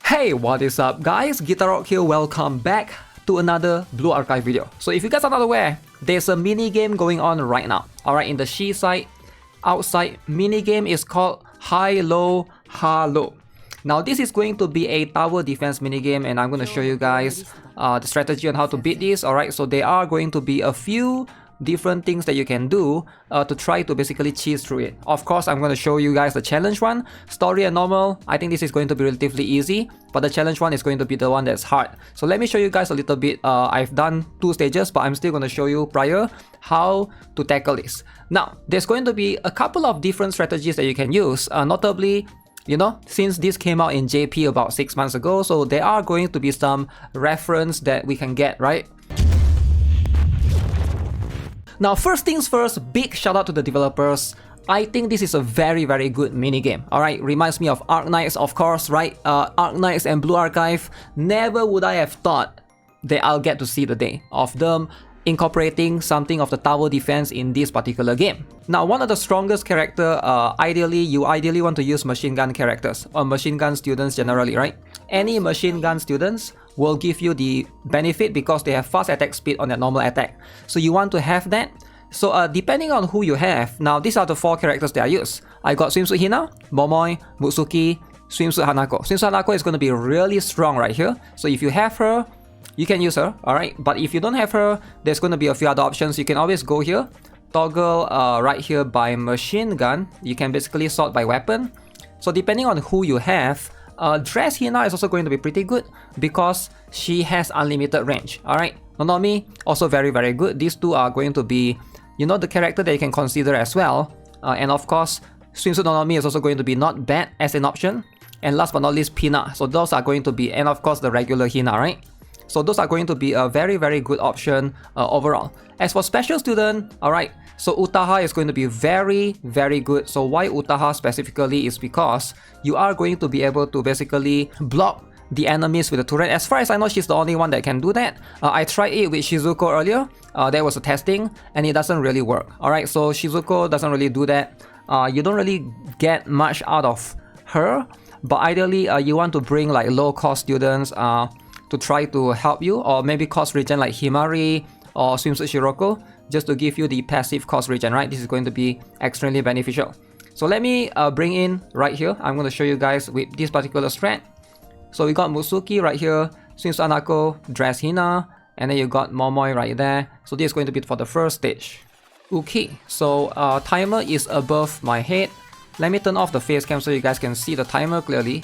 Hey, what is up guys? Guitar Rock here, welcome back to another Blue Archive video. So if you guys are not aware, there's a mini game going on right now. Alright, in the she side, outside, mini game is called HILO. Now this is going to be a tower defense mini game, and I'm going to show you guys the strategy on how to beat this. Alright, so there are going to be a few different things that you can do to try to basically cheese through it. Of course, I'm going to show you guys the challenge one. Story and normal, I think this is going to be relatively easy, but the challenge one is going to be the one that's hard. So let me show you guys a little bit. I've done 2 stages, but I'm still going to show you prior how to tackle this. Now, there's going to be a couple of different strategies that you can use, notably, you know, since this came out in JP about 6 months ago, so there are going to be some reference that we can get, right? Now, first things first, big shout out to the developers. I think this is a very good mini game. Alright, reminds me of ARKNIGHTS, of course, right? ARKNIGHTS and Blue Archive. Never would I have thought that I'll get to see the day of them incorporating something of the tower defense in this particular game. Now, one of the strongest character, you ideally want to use machine gun characters or machine gun students generally, right? Any machine gun students will give you the benefit because they have fast attack speed on their normal attack. So you want to have that. So depending on who you have, now these are the 4 characters that I use. I got Swimsuit Hina, Momoi, Mutsuki, Swimsuit Hanako. Swimsuit Hanako is going to be really strong right here. So if you have her, you can use her, alright? But if you don't have her, there's going to be a few other options. You can always go here, toggle right here by machine gun. You can basically sort by weapon. So depending on who you have, Dress Hina is also going to be pretty good because she has unlimited range. Alright, Nonomi also very good. These two are going to be, you know, the character that you can consider as well. And of course, Swimsuit Nonomi is also going to be not bad as an option. And last but not least, Pina. So those are going to be, and of course the regular Hina, right? So those are going to be a very good option overall. As for special student, alright, so Utaha is going to be very good. So why Utaha specifically is because you are going to be able to basically block the enemies with the turret. As far as I know, she's the only one that can do that. I tried it with Shizuko earlier. There was a testing and it doesn't really work. Alright, so Shizuko doesn't really do that. You don't really get much out of her, but ideally you want to bring like low cost students to try to help you, or maybe cost regen like Himari or Swimsuit Shiroko, just to give you the passive cost regen, right? This is going to be extremely beneficial. So let me bring in right here. I'm going to show you guys with this particular strat. So we got Mutsuki right here, Swimsuit Hanako, Dress Hina, and then you got Momoi right there. So this is going to be for the first stage. Okay, so timer is above my head. Let me turn off the face cam so you guys can see the timer clearly.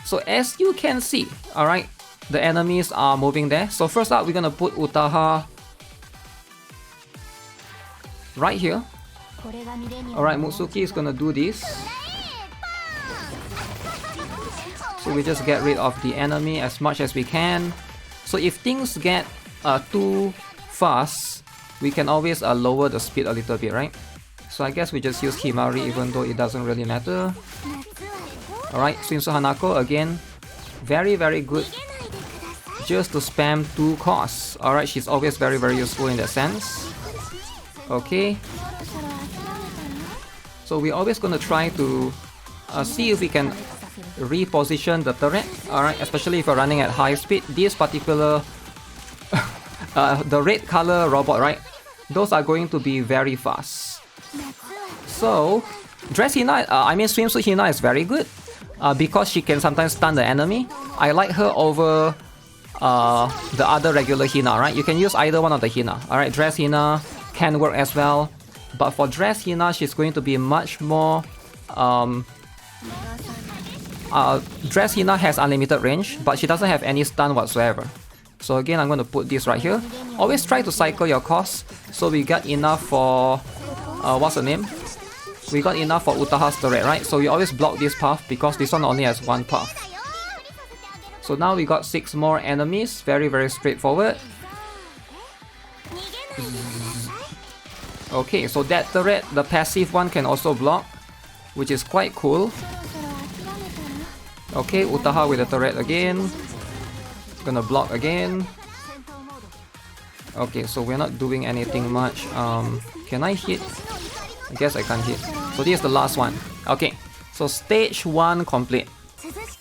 So as you can see, alright, the enemies are moving there. So first up, we're gonna put Utaha right here. Alright, Mutsuki is gonna do this. So we just get rid of the enemy as much as we can. So if things get too fast, we can always lower the speed a little bit, right? So I guess we just use Himari even though it doesn't really matter. Alright, Swimsuit Hanako again, very good just to spam 2 costs. Alright, she's always very useful in that sense. Okay, so we're always going to try to see if we can reposition the turret. Alright, especially if you're running at high speed. This particular the red color robot, right, those are going to be very fast. So Dress Hina, Swimsuit Hina is very good because she can sometimes stun the enemy. I like her over the other regular Hina, right? You can use either one of the Hina. Alright, Dress Hina can work as well, but for Dress Hina, she's going to be much more Dress Hina has unlimited range, but she doesn't have any stun whatsoever. So again, I'm going to put this right here. Always try to cycle your costs so we got enough for what's the name? We got enough for Utaha's turret, right? So we always block this path because this one only has 1 path. So now we got 6 more enemies. Very straightforward. Okay, so that turret, the passive one, can also block, which is quite cool. Okay, Utaha with the turret again. Gonna block again. Okay, so we're not doing anything much. Can I hit? I guess I can't hit. So this is the last one. Okay, so stage 1 complete.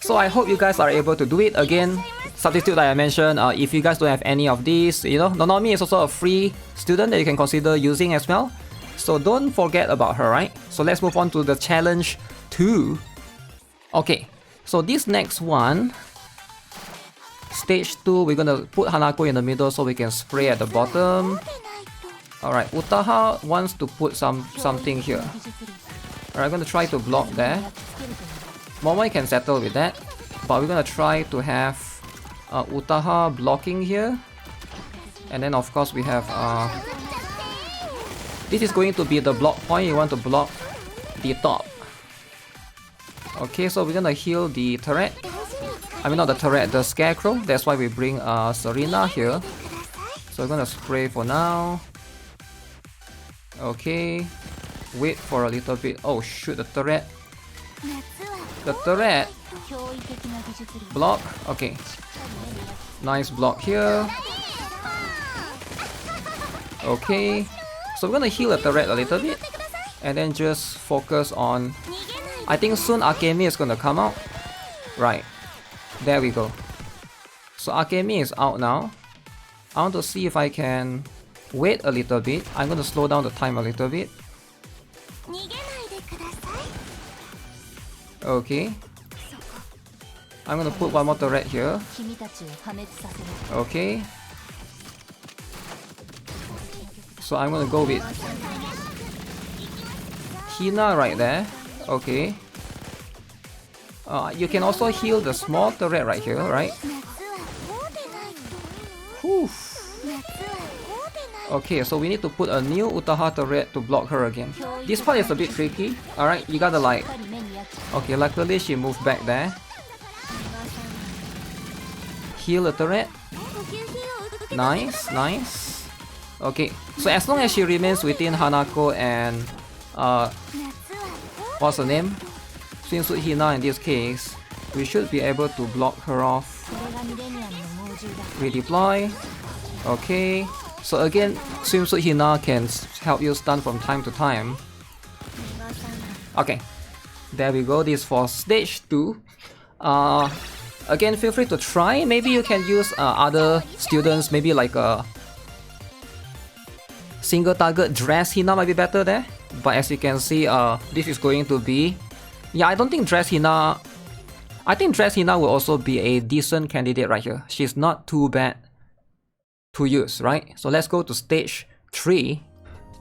So I hope you guys are able to do it. Again, substitute like I mentioned, if you guys don't have any of these, you know, Nonomi is also a free student that you can consider using as well. So don't forget about her, right? So let's move on to the challenge 2. Okay, so this next one, stage 2, we're gonna put Hanako in the middle so we can spray at the bottom. Alright, Utaha wants to put something here. Alright, I'm gonna try to block there. Momoi can settle with that, but we're gonna try to have Utaha blocking here. And then of course we have this is going to be the block point. You want to block the top. Okay, so we're gonna heal the turret. I mean not the turret, the scarecrow. That's why we bring Serena here. So we're gonna spray for now. Okay, wait for a little bit. Oh shoot, the turret. The turret. Block. Okay. Nice block here. Okay. So we're gonna heal the turret a little bit. And then just focus on... I think soon Akemi is gonna come out. Right. There we go. So Akemi is out now. I want to see if I can wait a little bit. I'm gonna slow down the time a little bit. Okay. I'm gonna put one more turret here. Okay. So I'm gonna go with Hina right there. Okay. You can also heal the small turret right here, right? Whew. Okay, so we need to put a new Utaha turret to block her again. This part is a bit tricky. Alright, you gotta like... Okay, luckily she moved back there. Heal the turret. Nice, nice. Okay, so as long as she remains within Hanako and... what's her name? Swimsuit Hina in this case, we should be able to block her off. Redeploy. Okay. So again, Swimsuit Hina can help you stun from time to time. Okay, there we go. This for stage 2. Again, feel free to try. Maybe you can use other students. Maybe like a single target dress Hina might be better there. But as you can see, this is going to be... Yeah, I don't think dress Hina... I think dress Hina will also be a decent candidate right here. She's not too bad to use, right? So let's go to stage 3.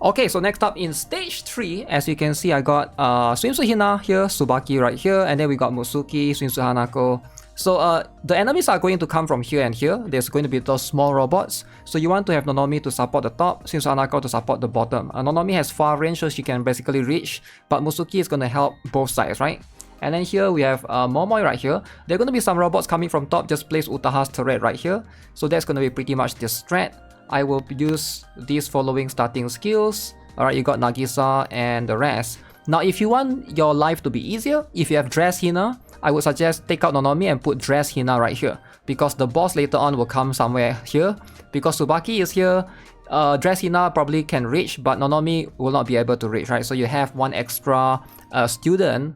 Okay, so next up in stage 3, as you can see, I got Swimsuit Hina here, Tsubaki right here, and then we got Musuki, Swimsuit Hanako. So the enemies are going to come from here and here. There's going to be those small robots. So you want to have Nonomi to support the top, Swimsuit Hanako to support the bottom. Nonomi has far range, so she can basically reach, but Musuki is going to help both sides, right? And then here we have Momoi right here. There are going to be some robots coming from top. Just place Utaha's turret right here. So that's going to be pretty much the strat. I will use these following starting skills. Alright, you got Nagisa and the rest. Now if you want your life to be easier, if you have Dress Hina, I would suggest take out Nonomi and put Dress Hina right here. Because the boss later on will come somewhere here. Because Tsubaki is here, Dress Hina probably can reach, but Nonomi will not be able to reach, right? So you have one extra student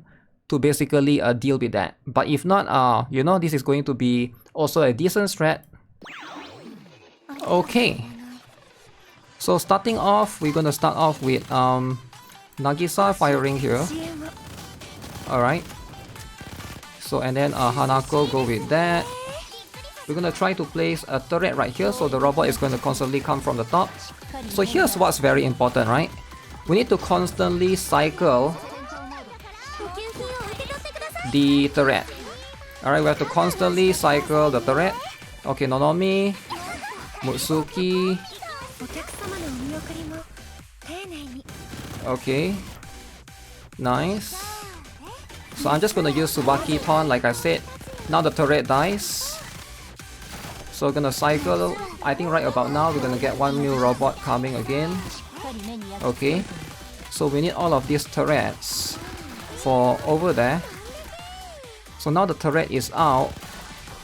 to basically deal with that. But if not, you know, this is going to be also a decent strat. Okay. So starting off, we're gonna start off with Nagisa firing here. Alright. So and then Hanako go with that. We're gonna try to place a turret right here, so the robot is going to constantly come from the top. So here's what's very important, right? We need to constantly cycle the turret. Alright, we have to constantly cycle the turret. Okay, Nonomi, Mutsuki. Okay, nice. So I'm just gonna use Tsubaki Ton like I said. Now the turret dies. So we're gonna cycle. I think right about now we're gonna get one new robot coming again. Okay, so we need all of these turrets for over there. So now the turret is out.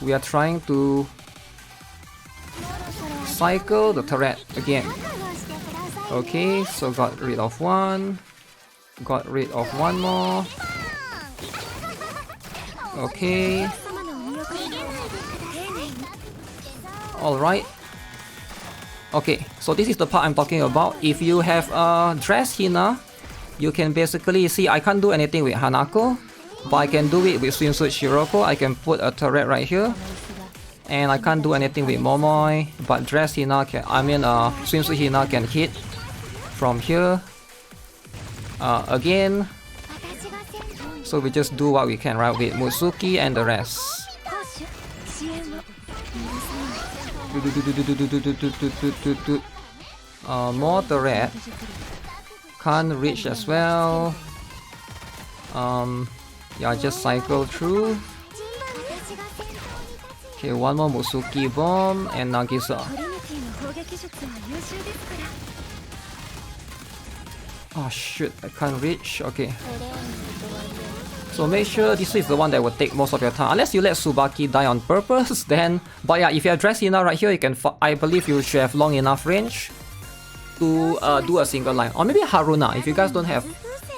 We are trying to cycle the turret again. Okay, so got rid of one. Got rid of one more. Okay. Alright. Okay, so this is the part I'm talking about. If you have a dress Hina, you can basically see I can't do anything with Hanako, but I can do it with Swimsuit Shiroko. I can put a turret right here. And I can't do anything with Momoi, but dress Hina can, Swimsuit Hina can hit from here. Again. So we just do what we can, right, with Mutsuki and the rest. More turret. Can't reach as well. Yeah, just cycle through. Okay, one more Mutsuki bomb and Nagisa. Oh shoot, I can't reach. Okay. So make sure this is the one that will take most of your time. Unless you let Tsubaki die on purpose, then... But yeah, if you have Dress Hina right here, you can... I believe you should have long enough range to do a single line. Or maybe Haruna. If you guys don't have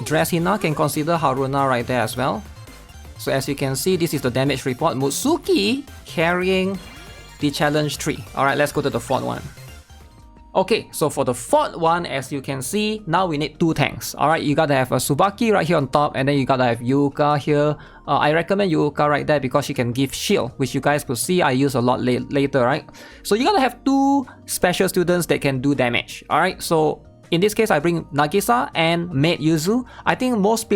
Dress Hina, can consider Haruna right there as well. So as you can see, this is the damage report. Mutsuki carrying the challenge 3. Alright, let's go to the fourth one. Okay, so for the fourth one, as you can see, now we need 2 tanks. Alright, you gotta have a Tsubaki right here on top, and then you gotta have Yuka here. I recommend Yuka right there because she can give shield, which you guys will see I use a lot later, right? So you gotta have 2 special students that can do damage. Alright, so in this case, I bring Nagisa and Maid Yuzu. I think most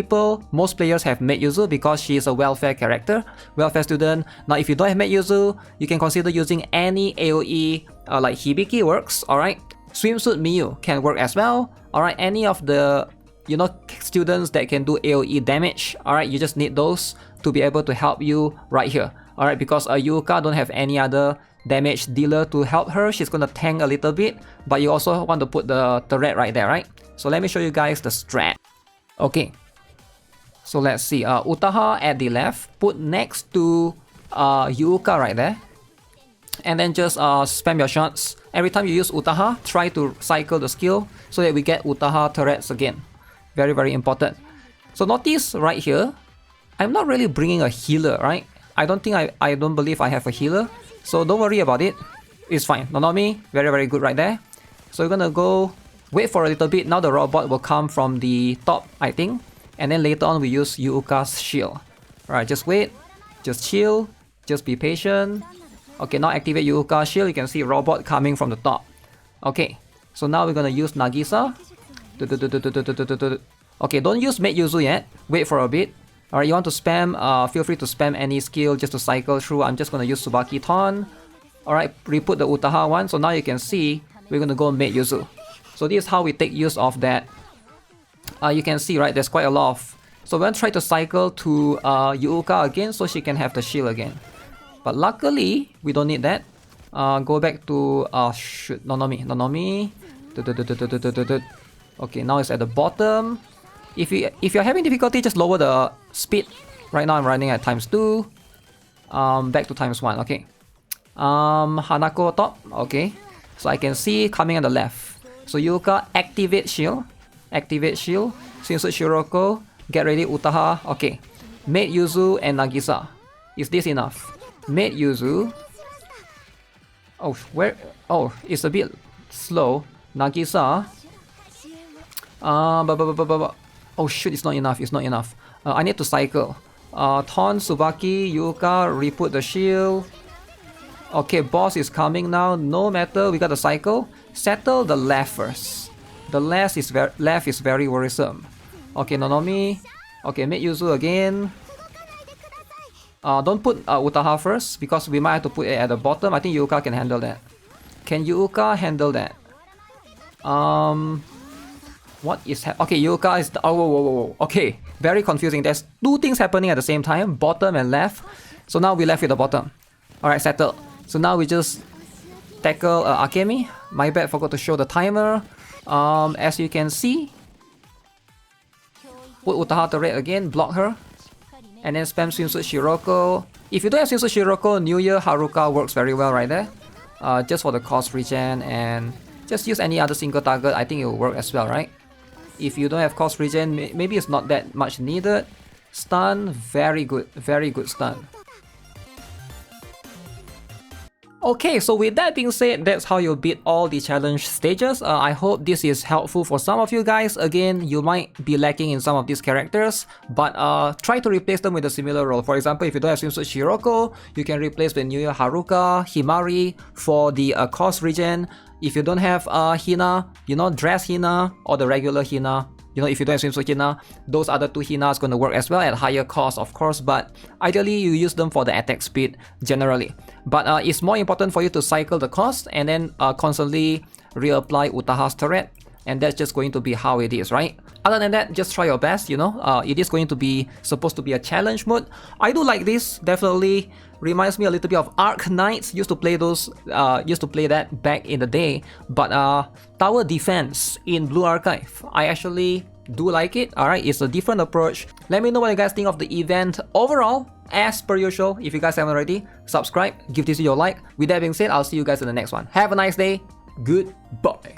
players have Maid Yuzu because she is a welfare character, welfare student. Now, if you don't have Maid Yuzu, you can consider using any AoE like Hibiki works, alright? Swimsuit Miyu can work as well, alright? Any of the, students that can do AoE damage, alright? You just need those to be able to help you right here, alright? Because Yuka don't have any other damage dealer to help her. She's gonna tank a little bit, but you also want to put the turret right there, right? So let me show you guys the strat. Okay, so let's see. Utaha at the left, put next to Yuka right there, and then just spam your shots. Every time you use Utaha, try to cycle the skill so that we get Utaha turrets again. Very, very important. So notice right here, I'm not really bringing a healer, right? I don't believe I have a healer. So don't worry about it. It's fine. Nonomi, very, very good right there. So we're gonna go wait for a little bit. Now the robot will come from the top, I think. And then later on we use Yuka's shield. Alright, just wait. Just chill. Just be patient. Okay, now activate Yuka's shield. You can see robot coming from the top. Okay, so now we're gonna use Nagisa. Okay, don't use Maid Yuzu yet. Wait for a bit. Alright, you want to spam, feel free to spam any skill just to cycle through. I'm just gonna use Tsubaki Ton. Alright, re-put the Utaha one. So now you can see we're gonna go Maid Yuzu. So this is how we take use of that. You can see, right, there's quite a lot of... So we're gonna try to cycle to Yuka again so she can have the shield again. But luckily, we don't need that. Go back to... shoot, Nonomi. Okay, now it's at the bottom. If you're having difficulty, just lower the speed. Right now I'm running at ×2. Back to ×1. Okay. Hanako top. Okay. So I can see coming on the left. So Yuka, activate shield. Activate shield. Swimsuit Shiroko. Get ready, Utaha. Okay. Maid Yuzu and Nagisa. Is this enough? Maid Yuzu. Oh, where? Oh, it's a bit slow. Nagisa. Oh shoot, it's not enough, it's not enough. I need to cycle. Ton, Tsubaki, Yuka, re-put the shield. Okay, boss is coming now. No matter, we gotta cycle. Settle the left first. The left is very worrisome. Okay, Nonomi. Okay, Maid Yuzu again. Don't put Utaha first because we might have to put it at the bottom. I think Yuka can handle that. Can Yuka handle that? What is okay, Yuka is... whoa. Okay, very confusing. There's 2 things happening at the same time, bottom and left. So now we left with the bottom. Alright, settled. So now we just tackle Akemi. My bad, forgot to show the timer. As you can see, put Utaha turret again, block her. And then spam Swimsuit Shiroko. If you don't have Swimsuit Shiroko, New Year Haruka works very well right there. Just for the cost regen, and just use any other single target. I think it will work as well, right? If you don't have cost regen, maybe it's not that much needed. Stun, very good stun. Okay, so with that being said, that's how you beat all the challenge stages. I hope this is helpful for some of you guys. Again, you might be lacking in some of these characters, but try to replace them with a similar role. For example, if you don't have Swimsuit Shiroko, you can replace with New Haruka, Himari for the cost regen. If you don't have Hina, you know, dress Hina or the regular Hina. You know, if you don't have Swimsuit Hina, those other two Hinas gonna work as well at higher cost, of course, but ideally you use them for the attack speed generally. But it's more important for you to cycle the cost and then constantly reapply Utaha's turret, and that's just going to be how it is, right? Other than that, just try your best, you know. It is going to be supposed to be a challenge mode. I do like this, definitely reminds me a little bit of ARKNIGHTS. Used to play that back in the day. But tower defense in Blue Archive, I actually do like it. Alright, it's a different approach. Let me know what you guys think of the event overall. As per usual, if you guys haven't already, subscribe, give this video a like. With that being said, I'll see you guys in the next one. Have a nice day. Goodbye.